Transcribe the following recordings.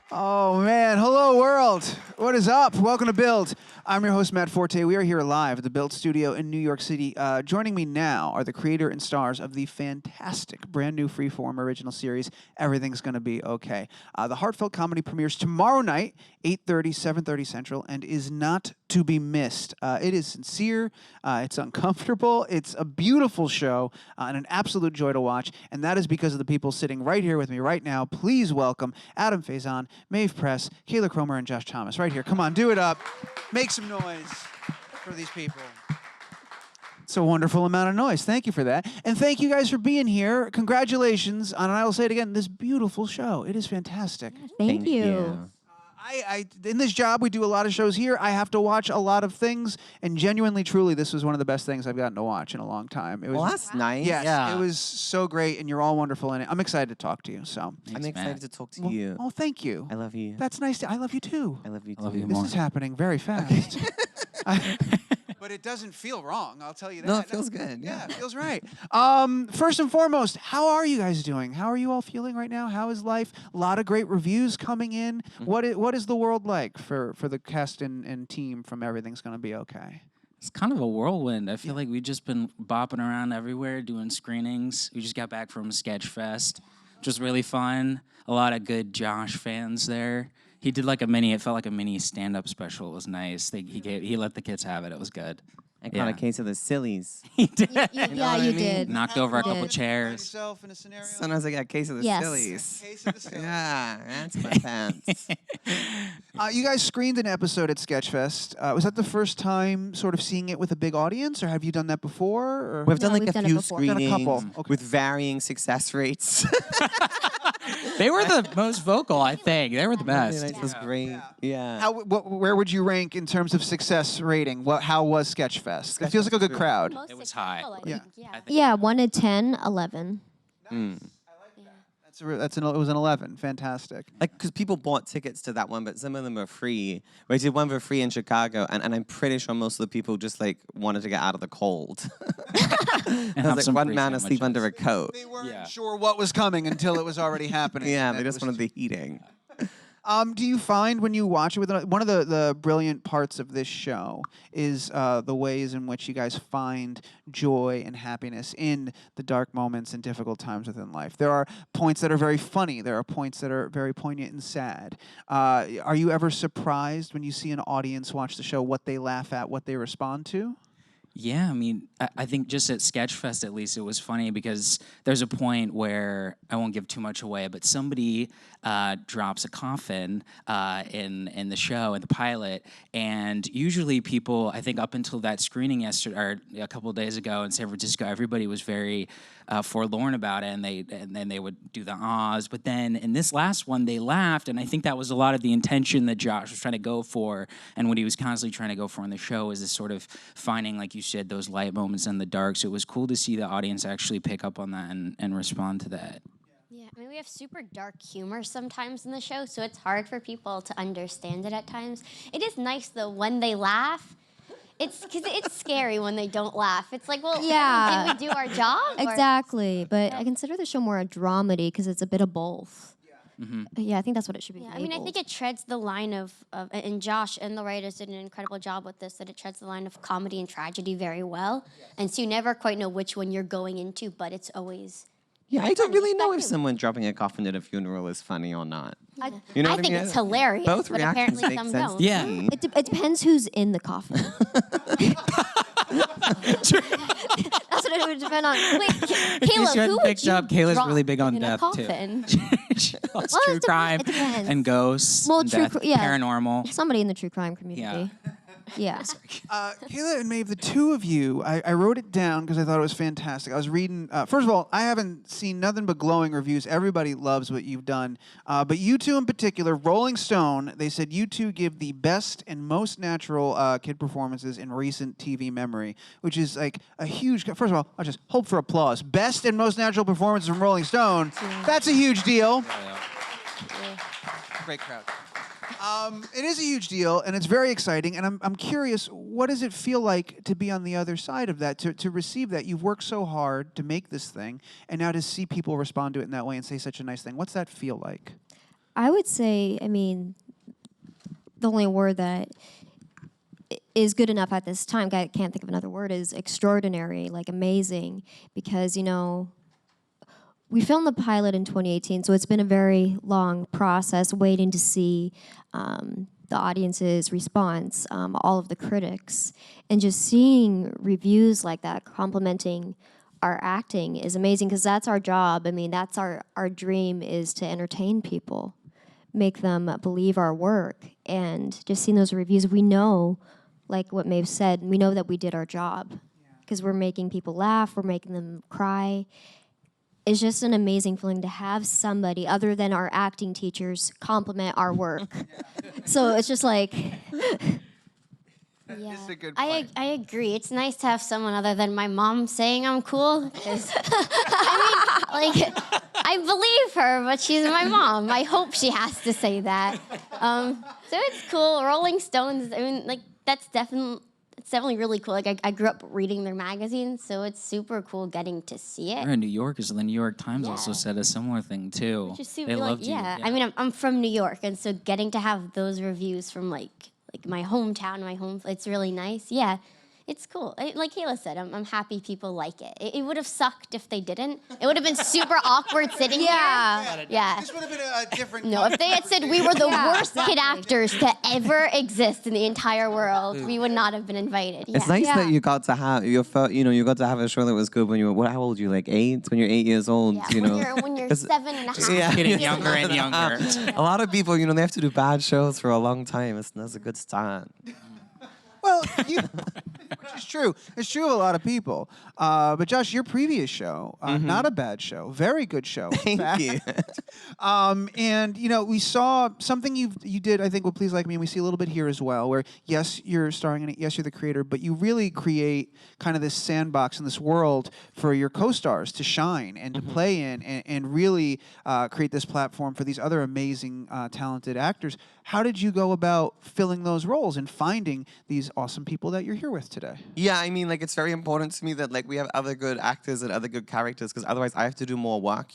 Oh, man. Hello, world. What is up? Welcome to Build. I'm your host, Matt Forte. We are here live at the Build Studio in New York City. Joining me now are the creator and stars of the fantastic brand new Freeform original series, Everything's Gonna Be Okay. The heartfelt comedy premieres tomorrow night, 8:30, 7:30 Central, and is not to be missed. It is sincere, it's uncomfortable, it's a beautiful show, and an absolute joy to watch, and that is because of the people sitting right here with me right now. Please welcome Adam Faison, Maeve Press, Kayla Cromer, and Josh Thomas. Right here. Come on, do it up. Make some noise for these people. It's a wonderful amount of noise. Thank you for that. And thank you guys for being here. Congratulations on, and I will say it again, this beautiful show. It is fantastic. Thank you. In this job, we do a lot of shows here. I have to watch a lot of things, and genuinely, truly, this was one of the best things I've gotten to watch in a long time. It was, well, that's nice. Yes, yeah. It was so great, and you're all wonderful in it. I'm excited to talk to you. So I'm excited to talk to well, you. Oh, thank you. I love you. That's nice. I love you too. I love you too. I love you This more. is happening very fast. But it doesn't feel wrong, I'll tell you that. No, it feels good. Yeah, Yeah. it feels right. First and foremost, how are you guys doing? How are you all feeling right now? How is life? A lot of great reviews coming in. Mm-hmm. What is the world like for the cast and team from Everything's Gonna Be Okay? It's kind of a whirlwind. I feel like we've just been bopping around everywhere doing screenings. We just got back from Sketchfest, which was really fun. A lot of good Josh fans there. He did like it felt like a mini stand-up special. It was nice. He let the kids have it. It was good. I caught a case of the sillies. He did. You did. Knocked over a couple did. chairs. Yourself in a scenario? Sometimes I got a case of the Yes. sillies. Case of the silly. Yeah, that's my pants. You guys screened an episode at Sketchfest. Was that the first time sort of seeing it with a big audience, or have you done that before? Or? We've done No, like we've a done it few before. Done a screenings couple. Okay. with varying success rates. They were the most vocal, I think. They were the best. It was great. Yeah. Where would you rank in terms of success rating? How was Sketchfest? It feels like a good crowd. It was high. Yeah. Yeah, 1 to 10, 11. It was an 11. Fantastic. Like, because people bought tickets to that one, but some of them are free. We did one for free in Chicago, and I'm pretty sure most of the people just, like, wanted to get out of the cold. And I have was some like, one free man asleep sandwiches. under a coat. They weren't Yeah. sure what was coming until it was already happening. Yeah, That they just was- wanted the heating. Do you find when you watch it with one of the brilliant parts of this show is the ways in which you guys find joy and happiness in the dark moments and difficult times within life? There are points that are very funny. There are points that are very poignant and sad. Are you ever surprised when you see an audience watch the show, what they laugh at, what they respond to? Yeah, I mean, I think just at Sketchfest, at least, it was funny because there's a point where, I won't give too much away, but somebody drops a coffin in the show, in the pilot, and usually people, I think up until that screening yesterday, or a couple of days ago in San Francisco, everybody was very forlorn about it, and then they would do the ahs, but then in this last one, they laughed, and I think that was a lot of the intention that Josh was trying to go for, and what he was constantly trying to go for in the show is this sort of finding, like you said, those light moments in the dark. So it was cool to see the audience actually pick up on that and respond to that. Yeah, I mean, we have super dark humor sometimes in the show, so it's hard for people to understand it at times. It is nice, though, when they laugh. Because it's scary when they don't laugh. It's like, well, Yeah. did we do our job? Or- Exactly, but I consider the show more a dramedy because it's a bit of both. Yeah, I think that's what it should be. Yeah, I mean, I think it treads the line of, and Josh and the writers did an incredible job with this, that it treads the line of comedy and tragedy very well. And so you never quite know which one you're going into, but it's always... Yeah, I don't really know if Perspective. someone dropping a coffin at a funeral is funny or not. I, You know I what I think mean? it's hilarious, Both but reactions apparently make some sense don't. to Yeah. me. It depends who's in the coffin. That's what it would depend on. Wait, In case Kayla, you who hadn't would picked you up, Kayla's drop really big on in a death, too. coffin? She loves Well, true it crime depends. and ghosts Well, and true death, cr- yeah. paranormal. Somebody in the true crime community. Yeah. Kayla and Maeve, the two of you, I wrote it down because I thought it was fantastic. I was reading, first of all, I haven't seen nothing but glowing reviews. Everybody loves what you've done. But you two in particular, Rolling Stone, they said you two give the best and most natural kid performances in recent TV memory, which is like a huge, first of all, I'll just hope for applause. Best and most natural performances from Rolling Stone. That's a huge deal. Great crowd. It is a huge deal, and it's very exciting, and I'm curious, what does it feel like to be on the other side of that, to receive that? You've worked so hard to make this thing, and now to see people respond to it in that way and say such a nice thing. What's that feel like? I would say, I mean, the only word that is good enough at this time, I can't think of another word, is extraordinary, like amazing, because, you know, we filmed the pilot in 2018, so it's been a very long process waiting to see the audience's response, all of the critics, and just seeing reviews like that complimenting our acting is amazing, because that's our job. I mean, that's our dream, is to entertain people, make them believe our work, and just seeing those reviews, we know, like what Maeve said, we know that we did our job, because we're making people laugh, we're making them cry. It's just an amazing feeling to have somebody other than our acting teachers compliment our work. So it's just like, Yeah. This is a good I point. agree. It's nice to have someone other than my mom saying I'm cool. 'Cause, I mean, like, I believe her, but she's my mom. I hope she has to say that. So it's cool. Rolling Stones, I mean, like, it's definitely really cool. Like, I grew up reading their magazines, so it's super cool getting to see it. You're in New York, so the New York Times also Yeah. said a similar thing too. Which is super, They like, loved you. yeah. I mean, I'm from New York, and so getting to have those reviews from like my hometown, it's really nice. Yeah, it's cool. Like Kayla said, I'm happy people like it. It would have sucked if they didn't. It would have been super awkward sitting here. Yeah. This would have been a different. No, if they had said we were the worst kid actors to ever exist in the entire world, we would not have been invited. Yeah. It's nice that you got to have you got to have a show that was good when you were, how old are you, like 8? When you're 8 years old, Yeah, you know. when you're 7.5. Yeah. Getting younger and younger. A lot of people, they have to do bad shows for a long time. That's a good start. Well, which is true. It's true of a lot of people. But Josh, your previous show, not a bad show, very good show. in Thank you. fact. And we saw something you did, I think, with Please Like Me, and we see a little bit here as well, where yes, you're starring in it, yes, you're the creator, but you really create kind of this sandbox and this world for your co-stars to shine and to play in, and really create this platform for these other amazing, talented actors. How did you go about filling those roles and finding these awesome people that you're here with today? Yeah, I mean, like, it's very important to me that, like, we have other good actors and other good characters, because otherwise I have to do more work,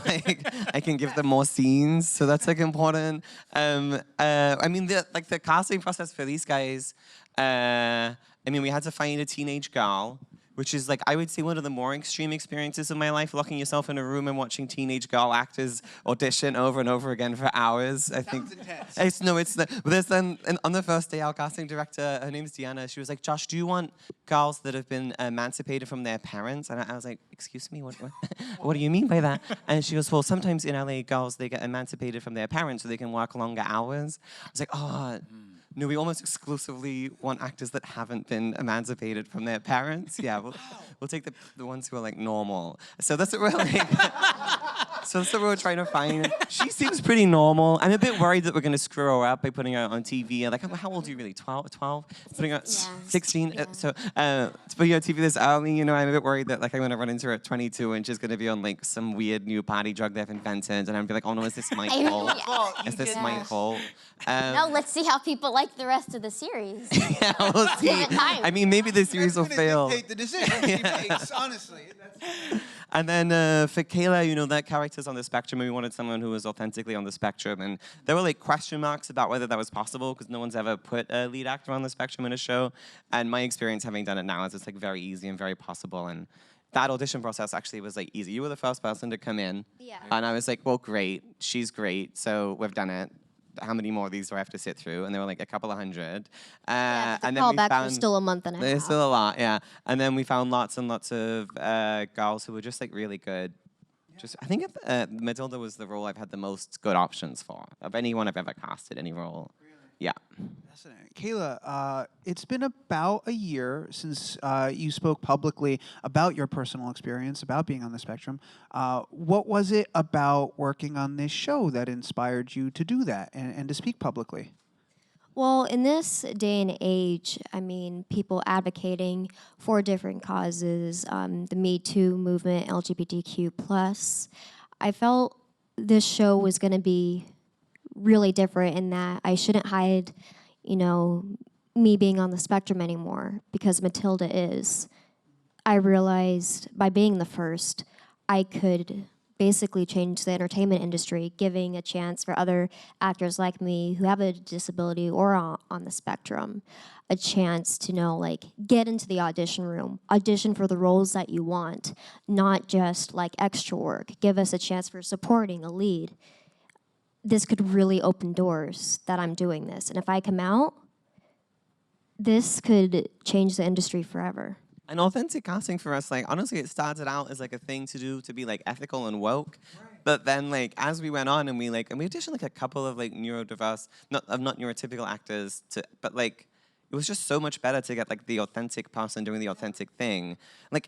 Like, I can give them more scenes, so that's, like, important. I mean, the casting process for these guys, I mean, we had to find a teenage girl, which is, like, I would say one of the more extreme experiences of my life, locking yourself in a room and watching teenage girl actors audition over and over again for hours. I think intense. it's but there's then, and on the first day, our casting director, her name's Deanna, she was like, Josh, do you want girls that have been emancipated from their parents? And I was like, excuse me, what what do you mean by that? And she goes, well, sometimes in LA, girls, they get emancipated from their parents so they can work longer hours. I was like, oh. No, we almost exclusively want actors that haven't been emancipated from their parents. Yeah, we'll take the ones who are, like, normal. So that's what we're like. So that's what we're trying to find. She seems pretty normal. I'm a bit worried that we're going to screw her up by putting her on TV. Like, how old are you really? 12? Putting her 16? Yeah. So to put her on TV this early, I'm a bit worried that, like, I'm going to run into her at 22 and she's going to be on, like, some weird new party drug they've invented. And I'm going to be like, oh no, is this my fault? Is this my fault? Now let's see how people like the rest of the series. Yeah, we'll see. I mean, maybe the series will That's fail. gonna dictate the decision she makes, honestly. And then for Kayla, that character's on the spectrum, and we wanted someone who was authentically on the spectrum. And there were, like, question marks about whether that was possible, because no one's ever put a lead actor on the spectrum in a show. And my experience having done it now is it's, like, very easy and very possible. And that audition process actually was, like, easy. You were the first person to come in. Yeah. And I was like, well, great. She's great. So we've done it. How many more of these do I have to sit through? And there were, like, a couple of hundred. Yeah, the and then we callbacks found were still a month and a half. there's still a lot, yeah. And then we found lots and lots of girls who were just, like, really good. Just, I think Matilda was the role I've had the most good options for of anyone I've ever casted, any role. Yeah. Fascinating. Kayla, it's been about a year since you spoke publicly about your personal experience, about being on the spectrum. What was it about working on this show that inspired you to do that and to speak publicly? Well, in this day and age, I mean, people advocating for different causes, the Me Too movement, LGBTQ+, I felt this show was going to be really different in that I shouldn't hide, me being on the spectrum anymore, because Matilda is. I realized by being the first, I could basically changed the entertainment industry, giving a chance for other actors like me who have a disability or on the spectrum, a chance to like get into the audition room, audition for the roles that you want, not just like extra work. Give us a chance for supporting a lead. This could really open doors that I'm doing this. And if I come out, this could change the industry forever. And authentic casting for us, like, honestly, it started out as like a thing to do to be like ethical and woke. But then, like, as we went on and we auditioned like a couple of like neurodiverse, not neurotypical actors, but like, it was just so much better to get like the authentic person doing the authentic thing. Like,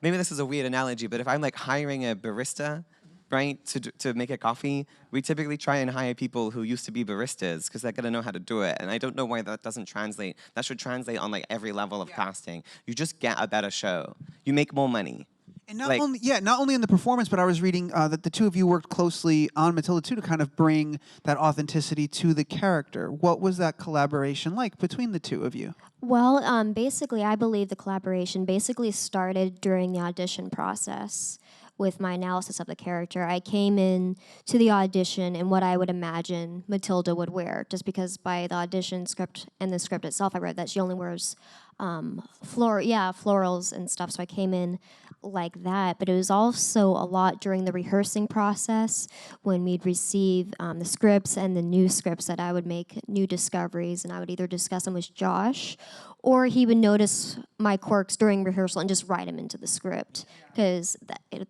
maybe this is a weird analogy, but if I'm like hiring a barista, right, to make a coffee, we typically try and hire people who used to be baristas because they're going to know how to do it. And I don't know why that doesn't translate. That should translate on like every level of casting. You just get a better show. You make more money. And not only in the performance, but I was reading that the two of you worked closely on Matilda too to kind of bring that authenticity to the character. What was that collaboration like between the two of you? Well, basically, I believe the collaboration basically started during the audition process. With my analysis of the character, I came in to the audition in what I would imagine Matilda would wear, just because by the audition script and the script itself, I read that she only wears florals and stuff. So I came in like that, but it was also a lot during the rehearsing process when we'd receive the scripts and the new scripts that I would make new discoveries, and I would either discuss them with Josh or he would notice my quirks during rehearsal and just write them into the script, because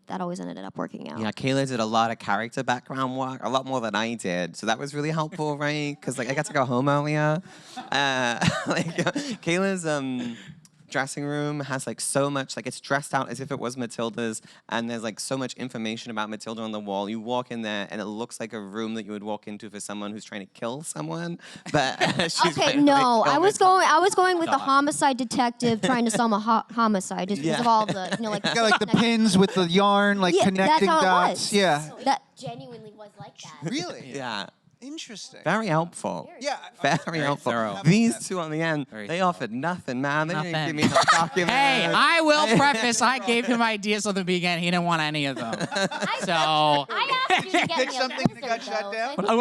that always ended up working out. Yeah, Kayla did a lot of character background work, a lot more than I did. So that was really helpful, right? Because like I got to go home earlier. Kayla's dressing room has like so much, like it's dressed out as if it was Matilda's, and there's like so much information about Matilda on the wall. You walk in there and it looks like a room that you would walk into for someone who's trying to kill someone. But she's Okay, no, I was going with the homicide detective trying to solve a homicide just because of all the like. You got like the pins with the yarn, like connecting that's how dots. It was. Yeah. That Genuinely was like that. Really? Yeah. Interesting. Very helpful. Yeah. Very helpful. thorough. These two on the end, Very they thorough. offered nothing, man. They didn't Nothing. give me no document. Hey, I will preface, I gave him ideas on the beginning. He didn't want any of them. So I asked you to get Pick me a something and it got blizzard, shut though, down?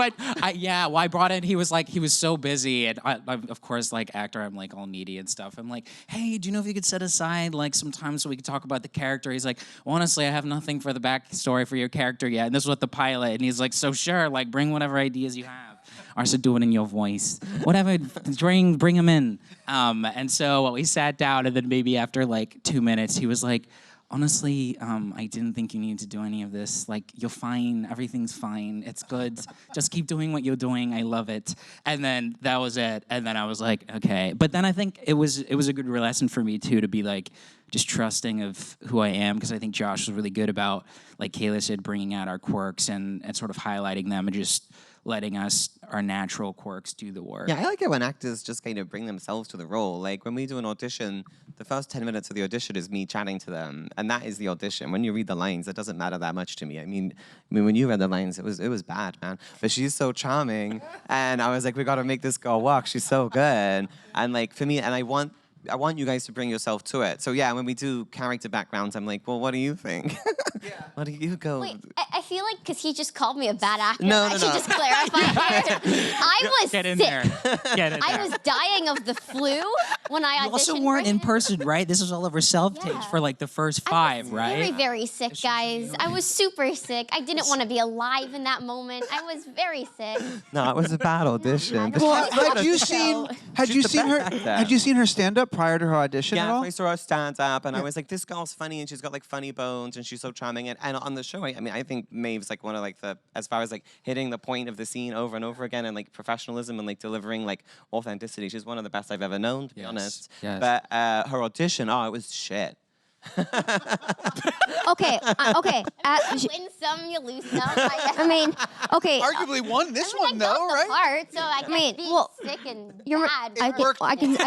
well, I brought in, he was so busy, and I'm, of course, like actor, I'm like all needy and stuff. I'm like, hey, do you know if you could set aside like some time so we could talk about the character? He's like, well, honestly, I have nothing for the backstory for your character yet, and this was the pilot. And he's like, so sure, like bring whatever ideas you have. Or so do it in your voice. Whatever, bring them in. And so we sat down, and then maybe after like 2 minutes, he was like, honestly, I didn't think you needed to do any of this. Like, you're fine. Everything's fine. It's good. Just keep doing what you're doing. I love it. And then that was it. And then I was like, okay. But then I think it was a good lesson for me, too, to be like, just trusting of who I am, because I think Josh was really good about, like Kayla said, bringing out our quirks and sort of highlighting them and just letting us, our natural quirks, do the work. Yeah, I like it when actors just kind of bring themselves to the role. Like when we do an audition, the first 10 minutes of the audition is me chatting to them, and that is the audition. When you read the lines, it doesn't matter that much to me. I mean, when you read the lines, it was bad, man. But she's so charming, and I was like, we got to make this girl walk. She's so good, and like for me, and I want you guys to bring yourself to it. So yeah, when we do character backgrounds, I'm like, well, what do you think? What do you go? Wait, I feel like because he just called me a bad actor, No, I no, should no. just clarify here. I was Get in sick. there. Get in there. I was dying of the flu when I auditioned. You also weren't for in him. person, right? This was all over self-tapes Yeah. for like the first I was 5, right? very, very sick, guys. I was super sick. I didn't want to be alive in that moment. I was very sick. No, it was a bad audition. But Well, she's- had you seen She's the best actor. had you seen her stand up prior to her audition at Yeah, all? I saw her stand up, and I was like, this girl's funny, and she's got like funny bones, and she's so charming. And on the show, I mean, I think Maeve's like one of like as far as like hitting the point of the scene over and over again, and like professionalism and like delivering like authenticity. She's one of the best I've ever known, to be honest. yes. But her audition, oh, it was shit. okay. Win some, you lose some. I mean, okay. Arguably won this one I though, got the right? part, so I mean, being well, sick and You're, bad. I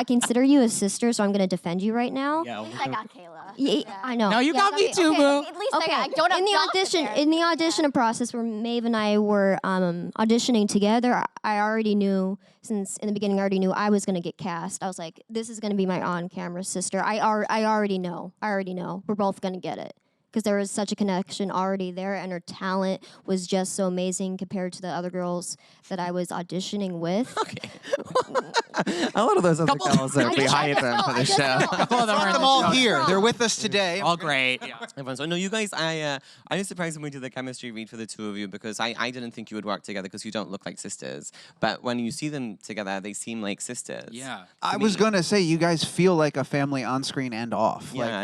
consider you a sister, so I'm gonna defend you right now. Yeah. At least I got Kayla. Yeah, I know. No, you Yeah, got me too, boo. At least Okay. I don't have in the gossip audition, there. in the audition process where Maeve and I were auditioning together, I already knew, since in the beginning I already knew I was gonna get cast. I was like, this is gonna be my on-camera sister. I already know. We're both gonna get it. because there was such a connection already there, and her talent was just so amazing compared to the other girls that I was auditioning with. Okay. A lot of those other girls are behind them for the show. Brought them all here. They're with us today. All great. Yeah. Everyone's like, no, you guys, I was surprised when we did the chemistry read for the two of you because I didn't think you would work together because you don't look like sisters. But when you see them together, they seem like sisters. Yeah. I was gonna say you guys feel like a family on screen and off. Yeah. Like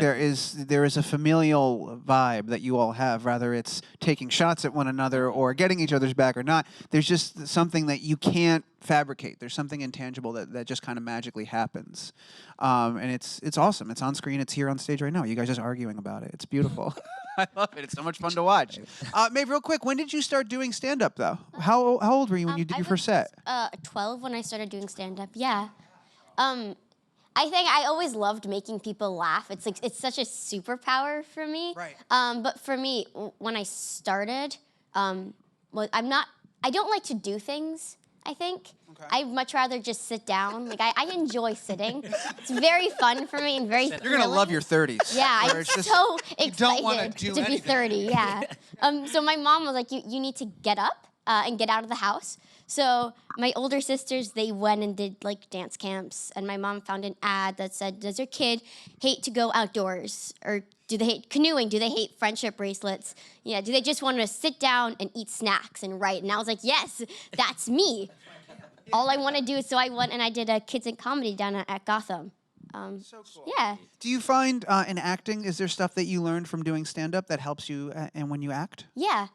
there is a familial vibe that you all have, whether it's taking shots at one another or getting each other's back or not. There's just something that you can't fabricate. There's something intangible that just kind of magically happens, and it's awesome. It's on screen. It's here on stage right now. You guys just arguing about it. It's beautiful. I love it. It's so much fun to watch. Maeve, real quick, when did you start doing stand up though? How old were you when you did your first set? 12 when I started doing stand-up. Yeah. I think I always loved making people laugh. It's like it's such a superpower for me. Right. But for me, when I started, well, I don't like to do things. I think. Okay. I'd much rather just sit down. Like I enjoy sitting. It's very fun for me and very. You're gonna love your 30s. Yeah, where I'm it's just- so you don't wanna excited do to be anything. 30. Yeah. So my mom was like, you need to get up and get out of the house. So my older sisters, they went and did like dance camps, and my mom found an ad that said, "Does your kid hate to go outdoors, or do they hate canoeing? Do they hate friendship bracelets? Yeah, do they just want to sit down and eat snacks and write?" And I was like, "Yes, that's me." All I want to do is, so I went and I did a kids in comedy down at Gotham. So cool. Yeah. Do you find in acting, is there stuff that you learned from doing stand-up that helps you and when you act? Yeah.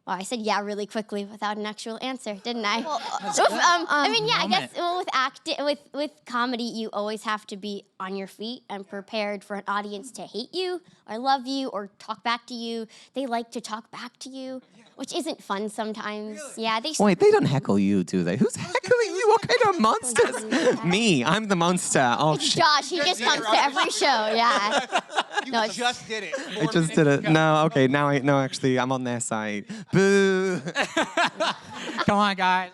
Well, I said yeah really quickly without an actual answer, didn't I? I mean, yeah. I guess with acting, with comedy, you always have to be on your feet and prepared for an audience to hate you or love you or talk back to you. They like to talk back to you, which isn't fun sometimes. Really? Yeah. Wait, they don't heckle you, do they? Who's heckling you? What kind of monsters? Me, I'm the monster. Oh, It's shit. Josh. He just comes to every show. Yeah. You No, it's- just did it. I just did it. No, okay, no, actually, I'm on their side. Boo. Come on, guys.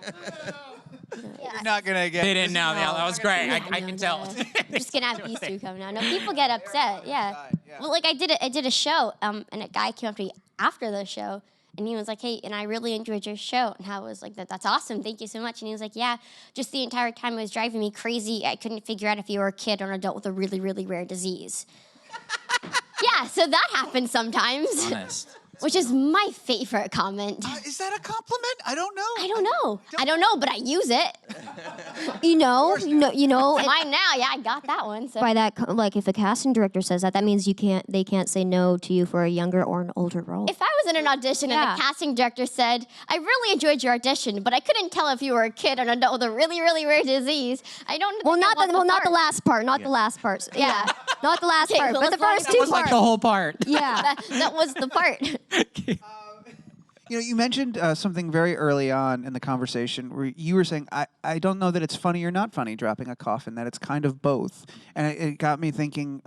You're not gonna get. They didn't know. Yeah, that was great. I No, can tell. I'm just gonna have these two come now. No, people get upset. Yeah. Yeah. Well, like I did a show, and a guy came up to me after the show, and he was like, "Hey, and I really enjoyed your show." And I was like, "That's awesome. Thank you so much." And he was like, "Yeah, just the entire time it was driving me crazy. I couldn't figure out if you were a kid or an adult with a really, really rare disease." Yeah, so that happens sometimes, Honest. which is my favorite comment. Is that a compliment? I don't know. I don't know, but I use it. You know, Mine now, yeah, I got that one. So. by that, like if a casting director says that, that means they can't say no to you for a younger or an older role. If I was in an audition Yeah. and the casting director said, "I really enjoyed your audition, but I couldn't tell if you were a kid or an adult with a really, really rare disease," I don't. Well, think I not want the part. last part, not the last part. Yeah, not the last Okay, part, well, but the as long as first that two was Like parts. the whole part. Yeah. That was the part. You know, you mentioned something very early on in the conversation where you were saying, I don't know that it's funny or not funny dropping a coffin, that it's kind of both. And it got me thinking,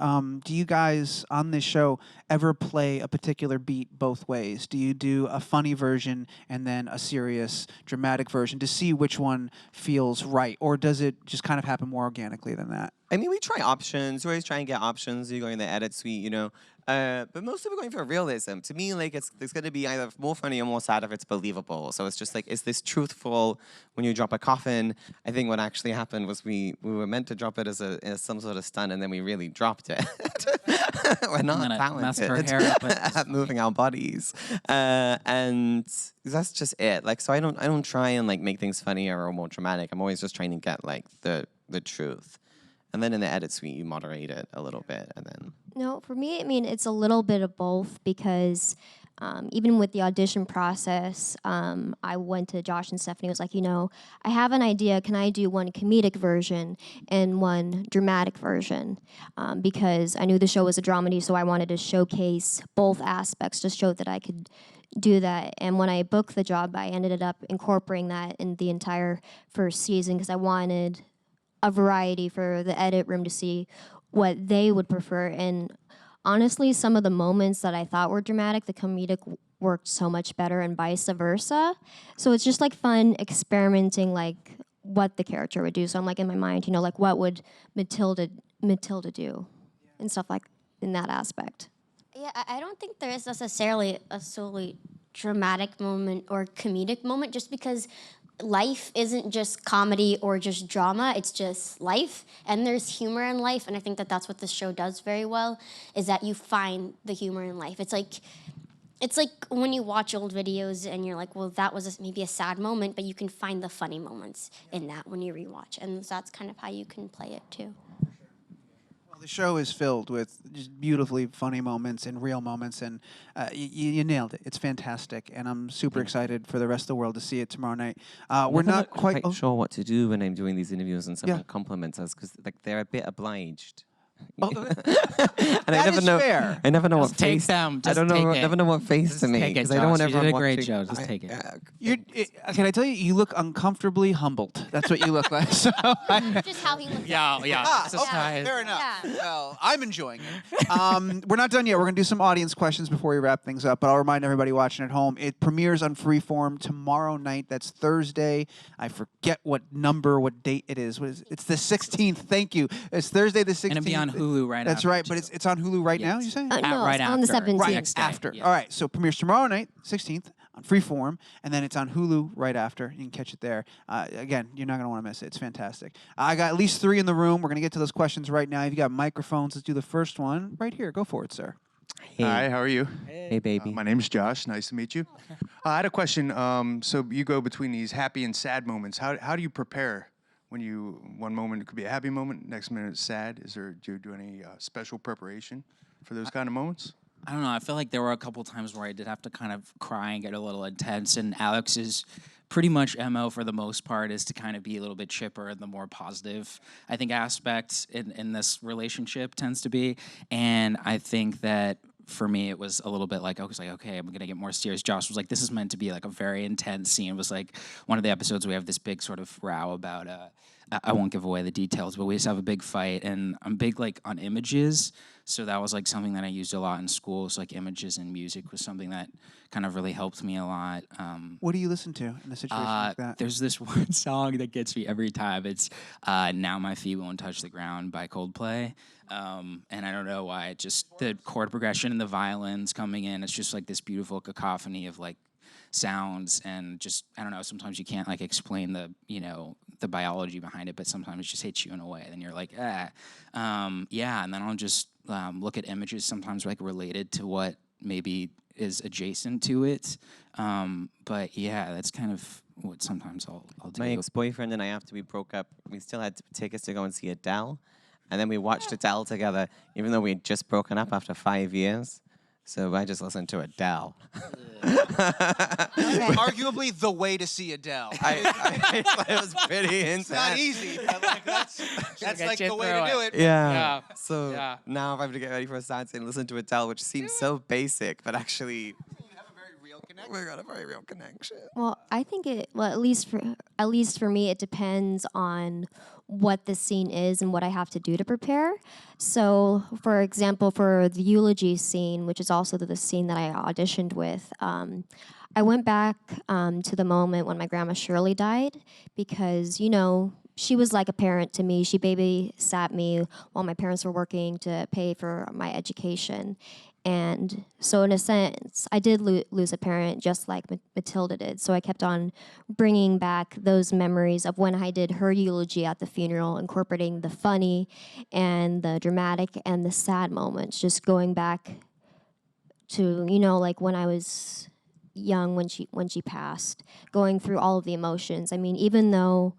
do you guys on this show ever play a particular beat both ways? Do you do a funny version and then a serious, dramatic version to see which one feels right? Or does it just kind of happen more organically than that? I mean, we try options. We always try and get options. You go in the edit suite, you know. But mostly we're going for realism. To me, like, it's going to be either more funny or more sad if it's believable. So it's just like, is this truthful when you drop a coffin? I think what actually happened was we were meant to drop it as some sort of stunt, and then we really dropped it. We're not gonna mess her talented hair up with at moving our bodies. And that's just it. Like, so I don't try and like make things funnier or more dramatic. I'm always just trying to get like the truth. And then in the edit suite, you moderate it a little bit, and then. No, for me, I mean, it's a little bit of both because even with the audition process, I went to Josh and Stephanie, was like, you know, I have an idea. Can I do one comedic version and one dramatic version? Because I knew the show was a dramedy, so I wanted to showcase both aspects to show that I could do that. And when I booked the job, I ended up incorporating that in the entire first season because I wanted a variety for the edit room to see what they would prefer. And honestly, some of the moments that I thought were dramatic, the comedic worked so much better and vice versa. So it's just like fun experimenting like what the character would do. So I'm like in my mind, you know, like what would Matilda do and stuff like in that aspect. Yeah, I don't think there is necessarily a solely dramatic moment or comedic moment, just because life isn't just comedy or just drama, it's just life, and there's humor in life, and I think that that's what this show does very well, is that you find the humor in life. It's like when you watch old videos and you're like, well, that was maybe a sad moment, but you can find the funny moments in that when you rewatch, and that's kind of how you can play it too. The show is filled with just beautifully funny moments and real moments, and you nailed it. It's fantastic, and I'm super excited for the rest of the world to see it tomorrow night. We're not quite sure what to do when I'm doing these interviews and someone compliments us, because like they're a bit obliged. Oh, And that I never is know. fair. I never know Just what take face. them. I Just don't know. take it. Never know what face Just to make take it, because I don't want Josh. You everyone did a great watching. job. Just take it. Can I tell you, you look uncomfortably humbled. That's what you look like. So Just how he looks. Yeah. It's a okay, size. fair enough. Yeah. Well, I'm enjoying it. We're not done yet. We're going to do some audience questions before we wrap things up, but I'll remind everybody watching at home, it premieres on Freeform tomorrow night. That's Thursday. I forget what date it is. What is it? It's the 16th. Thank you. It's Thursday the 16th. And it'll be on Hulu right That's after, right, but too. it's on Hulu right now, Yes. you say? No, right it's on the after. 17th. Right, Next day. after. Yeah. All right, so premieres tomorrow night, 16th, on Freeform, and then it's on Hulu right after. You can catch it there. Again, you're not going to want to miss it. It's fantastic. I got at least 3 in the room. We're going to get to those questions right now. If you got microphones, let's do the first one right here. Go for it, sir. Hey, Hi, how are you? hey, baby. My name's Josh. Nice to meet you. I had a question. So you go between these happy and sad moments. How do you prepare when one moment it could be a happy moment, next minute it's sad? Do you do any special preparation for those kind of moments? I don't know. I feel like there were a couple times where I did have to kind of cry and get a little intense. And Alex's pretty much MO for the most part is to kind of be a little bit chipper and the more positive, I think, aspect in this relationship tends to be. And I think that for me, it was a little bit like, I was like, okay, I'm going to get more serious. Josh was like, this is meant to be like a very intense scene. It was like one of the episodes we have this big sort of row about, I won't give away the details, but we just have a big fight, and I'm big like on images. So that was like something that I used a lot in school. So like images and music was something that kind of really helped me a lot. What do you listen to in a situation like that? There's this one song that gets me every time. It's Now My Feet Won't Touch the Ground by Coldplay. And I don't know why, just the chord progression and the violins coming in, it's just like this beautiful cacophony of like sounds, and just, I don't know, sometimes you can't like explain the biology behind it, but sometimes it just hits you in a way, and you're like, and then I'll just look at images sometimes like related to what maybe is adjacent to it. But yeah, that's kind of what sometimes I'll do. My ex-boyfriend and I, after we broke up, we still had tickets to go and see Adele. And then we watched Adele together, even though we had just broken up after 5 years. So I just listened to Adele. Arguably the way to see Adele. I thought it was pretty intense. It's not easy, but like that's like the way to do it. Yeah. So Yeah. now if I have to get ready for a sad scene, listen to Adele, which seems so basic, but actually we got a very real connection. Well, I think at least for me, it depends on what the scene is and what I have to do to prepare. So, for example, for the eulogy scene, which is also the scene that I auditioned with, I went back to the moment when my grandma Shirley died, because she was like a parent to me. She babysat me while my parents were working to pay for my education. And so in a sense, I did lose a parent just like Matilda did. So I kept on bringing back those memories of when I did her eulogy at the funeral, incorporating the funny and the dramatic and the sad moments, just going back to, like when I was young, when she passed, going through all of the emotions. I mean, even though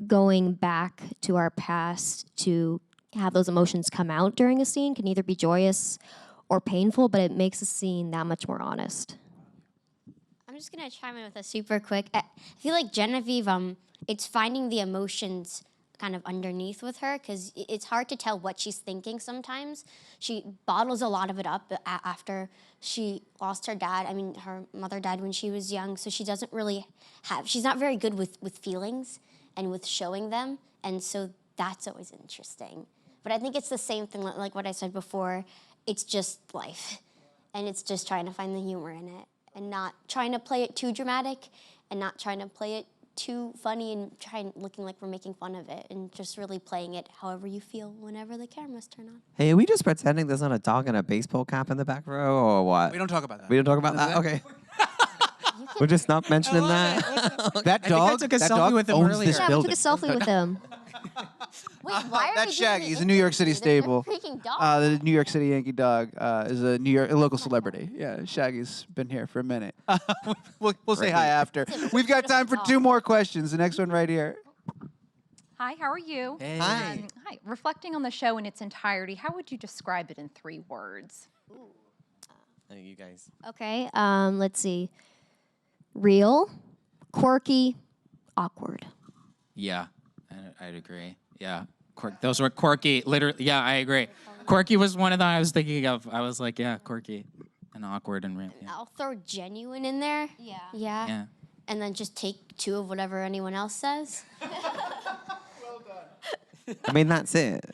going back to our past to have those emotions come out during a scene can either be joyous or painful, but it makes the scene that much more honest. I'm just gonna chime in with a super quick. I feel like Genevieve, it's finding the emotions kind of underneath with her, because it's hard to tell what she's thinking sometimes. She bottles a lot of it up after she lost her dad. I mean, her mother died when she was young, so she doesn't really she's not very good with feelings and with showing them, and so that's always interesting. But I think it's the same thing, like what I said before. It's just life, and it's just trying to find the humor in it, and not trying to play it too dramatic, and not trying to play it too funny and looking like we're making fun of it, and just really playing it however you feel whenever the cameras turn on. Hey, are we just pretending there's not a dog in a baseball cap in the back row, or what? We don't talk about that. We don't talk about that? Okay. We're just not mentioning that? That dog, took a that selfie dog with him owns earlier. this Yeah, we building. took a selfie with him. Wait, why are That's they doing Shaggy. the He's a New York City interview? They're staple. freaking dog. The New York City Yankee dog is a local celebrity. Yeah, Shaggy's been here for a minute. We'll say hi after. We've got time for 2 more questions. The next one right here. Hi, how are you? Hey. Hi. Hi. Reflecting on the show in its entirety, how would you describe it in 3 words? You guys. Okay, let's see. Real, quirky, awkward. Yeah, I'd agree. Yeah, those were quirky. Literally, yeah, I agree. Quirky was one of them I was thinking of. I was like, yeah, quirky and awkward and real. Yeah. I'll throw genuine in there. Yeah. Yeah. Yeah. And then just take 2 of whatever anyone else says. I mean, that's it.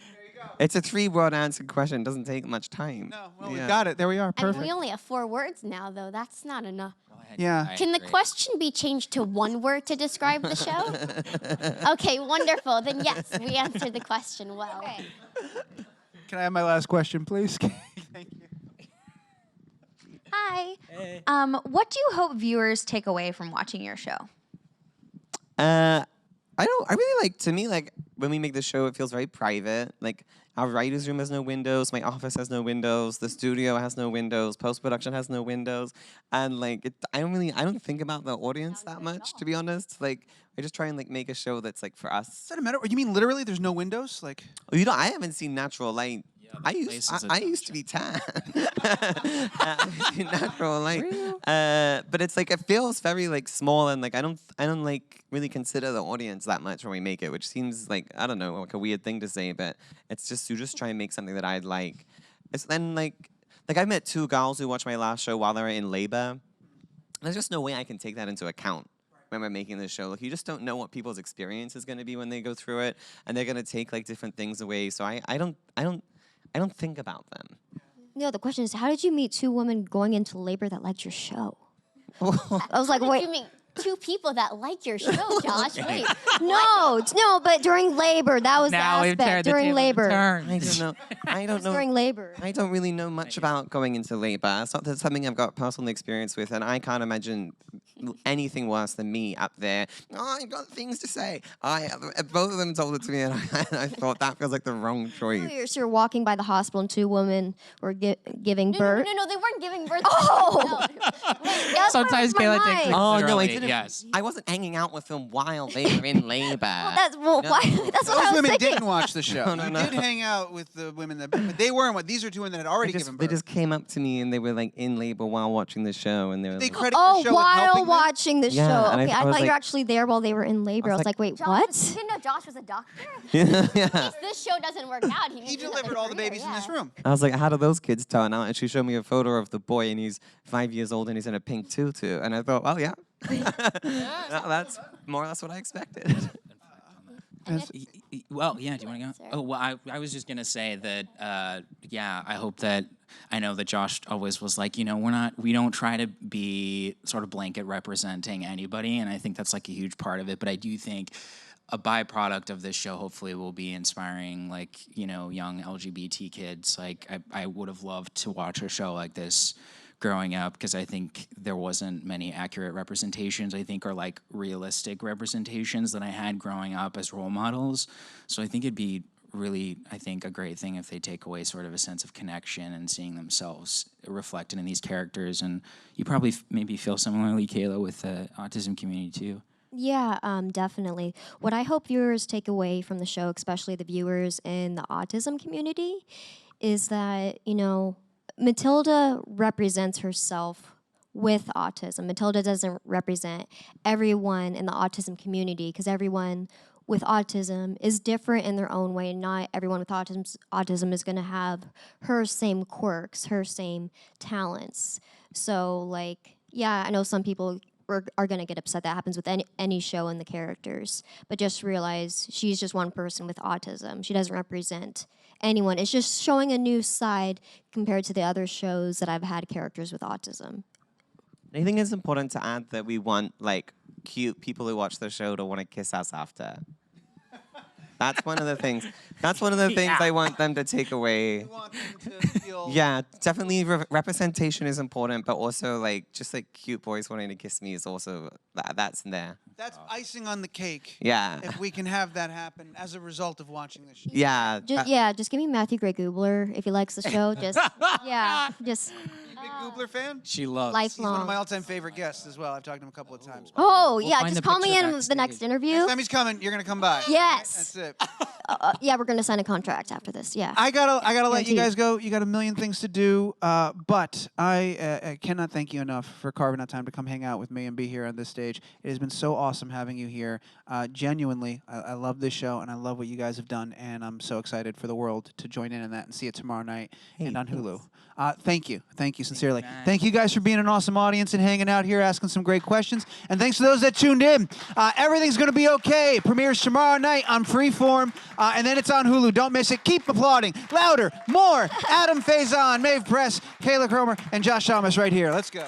It's a 3-word answer question. It doesn't take much time. No, well, we got it. There we are. I mean, Perfect. we only have 4 words now, though. That's not enough. Yeah. Can the question be changed to 1 word to describe the show? Okay, wonderful. Then yes, we answered the question well. Okay. Can I have my last question, please? Thank you. Hi. What do you hope viewers take away from watching your show? I really like, to me, like, when we make the show, it feels very private. Like, our writer's room has no windows, my office has no windows, the studio has no windows, post-production has no windows. And, like, I don't think about the audience that much, to be honest. Like, I just try and, like, make a show that's, like, for us. Is that a matter? You mean literally there's no windows? Like, Oh, I haven't seen natural light. I used to be tan. Natural light. But it's like it feels very like small, and like I don't like really consider the audience that much when we make it, which seems like, I don't know, like a weird thing to say, but it's just, you just try and make something that I'd like. It's then like I've met 2 girls who watched my last show while they were in labor. There's just no way I can take that into account when we're making this show. Like, you just don't know what people's experience is going to be when they go through it, and they're going to take like different things away. So I don't think about them. No, the question is, how did you meet 2 women going into labor that liked your show? I was like, How did wait. you mean 2 people that like your show, Josh? Wait. No, but during labor, that was Now the we've turned aspect. the During tables labor. and turned. I don't know. During labor. I don't really know much about going into labor. It's not that something I've got personal experience with, and I can't imagine anything worse than me up there. Oh, I've got things to say. Both of them told it to me, and I thought that feels like the wrong choice. So you're walking by the hospital and 2 women were giving birth. No, they weren't giving birth. Oh! No. Wait, that's Sometimes my Kayla takes mind. things Oh, no, I literally, didn't. Yes. I wasn't hanging out with them while they were in labor. That's why. That's what I those was women thinking. didn't watch the show. No, You no. did hang out with the women that, but they weren't. These are 2 women that had already given They birth. just came up to me, and they were like in labor while watching the show, and they were They like, credit Oh, your show with helping while them? watching the Yeah, show. and Okay, I I was thought you were like- actually there while they were in labor. I was like, wait, Josh, what? You didn't know Josh was a doctor? yeah. This show doesn't work out. He delivered all the babies in this room. I was like, how do those kids turn out? And she showed me a photo of the boy, and he's 5 years old, and he's in a pink tutu. And I thought, well, yeah. That's more or less what I expected. Well, yeah. Do you want to go? Sorry. Oh, well, I was just gonna say that. Yeah, I hope that. I know that Josh always was like, we don't try to be sort of blanket representing anybody, and I think that's like a huge part of it. But I do think a byproduct of this show hopefully will be inspiring, like, young LGBT kids. Like, I would have loved to watch a show like this growing up, because I think there wasn't many accurate representations, I think, or like realistic representations that I had growing up as role models. So I think it'd be really, I think, a great thing if they take away sort of a sense of connection and seeing themselves reflected in these characters. And you probably maybe feel similarly, Kayla, with the autism community too. Yeah, definitely. What I hope viewers take away from the show, especially the viewers in the autism community, is that, Matilda represents herself with autism. Matilda doesn't represent everyone in the autism community, because everyone with autism is different in their own way. Not everyone with autism is going to have her same quirks, her same talents. So, like, yeah, I know some people are going to get upset. That happens with any show and the characters. But just realize she's just one person with autism. She doesn't represent anyone. It's just showing a new side compared to the other shows that I've had characters with autism. I think it's important to add that we want, like, cute people who watch the show to want to kiss us after. That's one of the things. That's one of the things I want them to take away. You want them to feel Yeah, definitely representation is important, but also like just like cute boys wanting to kiss me is also that's in there. That's icing on the cake. Yeah. If we can have that happen as a result of watching this show. Yeah. Just give me Matthew Gray Goobler if he likes the show. Just just Big Goobler fan? She loves. He's one lifelong. of my all-time favorite guests as well. I've talked to him a couple of times. Oh We'll yeah, find just the call me picture in the next backstage. interview. Next time he's coming, you're gonna come by. Yes. That's it. Yeah, we're gonna sign a contract after this. Yeah. I gotta let you Guaranteed. guys go. You got a million things to do, but I cannot thank you enough for carving out time to come hang out with me and be here on this stage. It has been so awesome having you here. Genuinely, I love this show and I love what you guys have done, and I'm so excited for the world to join in on that and see it tomorrow night and on Hulu. Thank you sincerely. Thank you guys for being an awesome audience and hanging out here, asking some great questions, and thanks to those that tuned in. Everything's gonna be okay. Premieres tomorrow night on Freeform, and then it's on Hulu. Don't miss it. Keep applauding. Louder, more. Adam Faison, Maeve Press, Kayla Cromer, and Josh Thomas right here. Let's go.